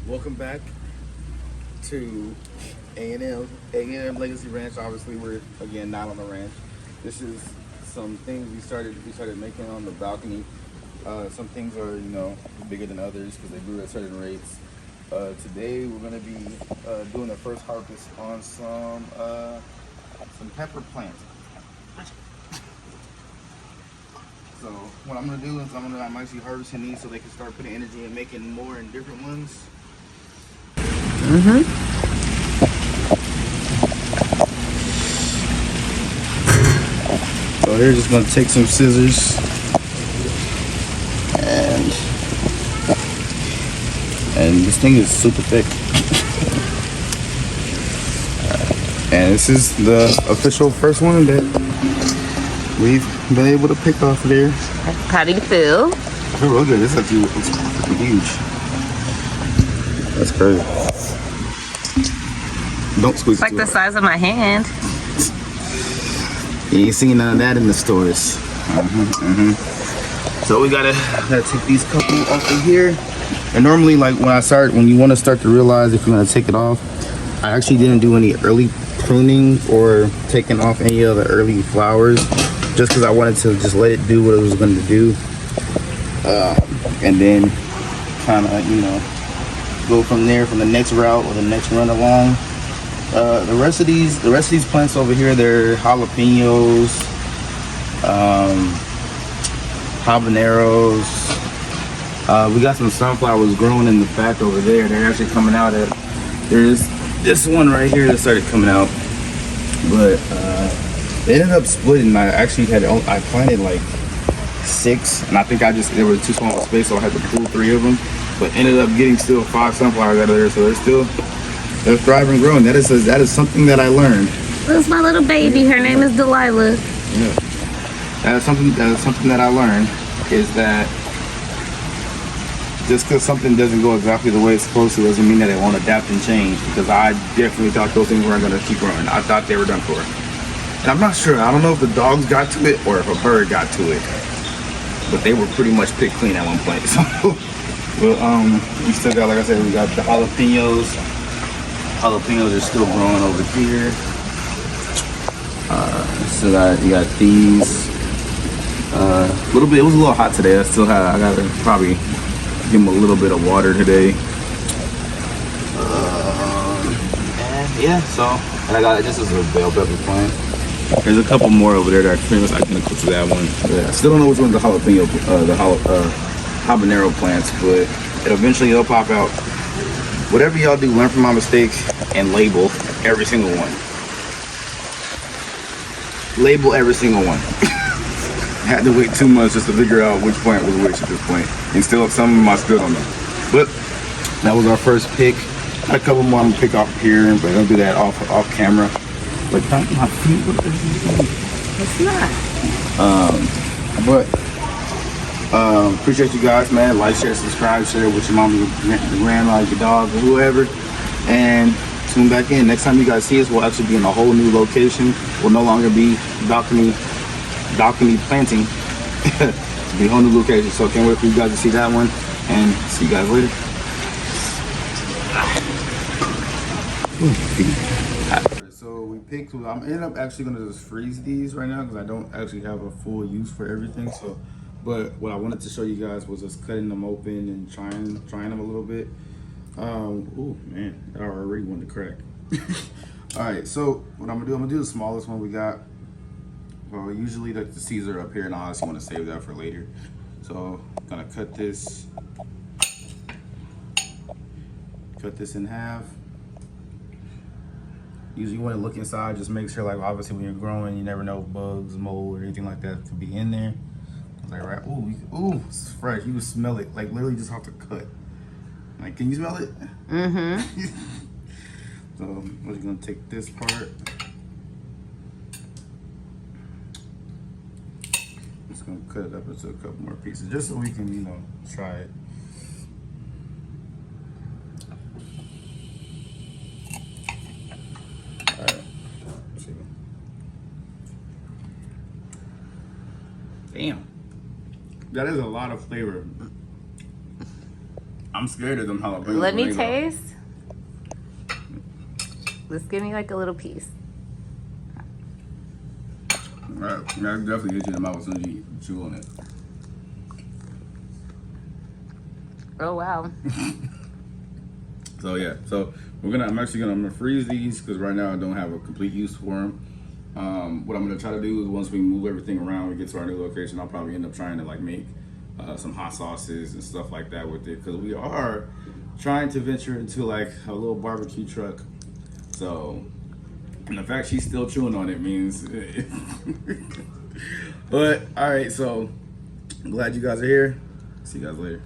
Welcome back to A&M Legacy Ranch. Obviously, we're again not on the ranch. This is some things we started making on the balcony. Some things are bigger than others because they grew at certain rates. Today we're going to be doing the first harvest on some pepper plants. So what I'm going to do is I'm actually harvesting these so they can start putting energy and making more and different ones. So they're just gonna take some scissors and this thing is super thick. And this is the official first one that we've been able to pick off of there. How do you feel? I feel real good. This actually looks huge. That's crazy. Don't squeeze It's like the size of my hand. You ain't seen none of that in the stores. So we gotta take these couple off of here. And normally, like when you want to start to realize if you're gonna take it off, I actually didn't do any early pruning or taking off any of the early flowers, just because I wanted to just let it do what it was going to do, and then kind of go from there from the next route or the next run along. The rest of these plants over here, they're jalapenos, habaneros. We got some sunflowers growing in the back over there. They're actually coming out. There's this one right here that started coming out, but they ended up splitting. I planted like 6, and I think there was too small of a space, so I had to pull 3 of them. But ended up getting still 5 sunflowers out of there, so they're thriving, growing. That is something that I learned. That's my little baby. Her name is Delilah. Yeah, that is something that I learned, is that just because something doesn't go exactly the way it's supposed to doesn't mean that it won't adapt and change, because I definitely thought those things weren't going to keep growing. I thought they were done for. And I'm not sure. I don't know if the dogs got to it or if a bird got to it. But they were pretty much picked clean at one point. So, but we still got, like I said, we got the jalapenos. Jalapenos are still growing over here. You got these. A little bit. It was a little hot today. I gotta probably give them a little bit of water today. And yeah, and I got this is a bell pepper plant. There's a couple more over there that I pretty much identical to that one. Yeah, I still don't know which one's the jalapeno, habanero plants, but eventually it'll pop out. Whatever y'all do, learn from my mistake and label every single one. Label every single one. Had to wait 2 months just to figure out which plant was which at this point. And still, some of them I still don't know. But that was our first pick. Got a couple more I'm gonna pick off here, but I'll do that off camera. But not my feet. It's not. But appreciate you guys, man. Like, share, subscribe, share with your mom, your grandma, your dog, or whoever. And tune back in. Next time you guys see us, we'll actually be in a whole new location. We'll no longer be balcony planting. It'll be a whole new location. So can't wait for you guys to see that one. And see you guys later. So we picked. I'm ended up actually gonna just freeze these right now because I don't actually have a full use for everything. So, but what I wanted to show you guys was just cutting them open and trying them a little bit. Oh man, I already wanted to crack. All right, so what I'm gonna do the smallest one we got. Well, usually the seeds are up here, and I honestly want to save that for later. So I'm gonna cut this in half. Usually you want to look inside, just make sure, like, obviously when you're growing, you never know bugs, mold, or anything like that could be in there. Like, right, ooh, it's fresh. You can smell it, like, literally just off the cut. Like, can you smell it? So we're just gonna take this part. Just gonna cut it up into a couple more pieces, just so we can, try it. Damn, that is a lot of flavor. I'm I'm scared of them jalapenos. Let me when they go. taste. Let's give me like a little piece. Right, that definitely hit you in the mouth as soon as you chew on it. Oh wow. So yeah, so I'm gonna freeze these because right now I don't have a complete use for them. What I'm gonna try to do is once we move everything around, we get to our new location, I'll probably end up trying to like make some hot sauces and stuff like that with it because we are trying to venture into like a little barbecue truck. So, and the fact she's still chewing on it means. But all right, so I'm glad you guys are here. See you guys later.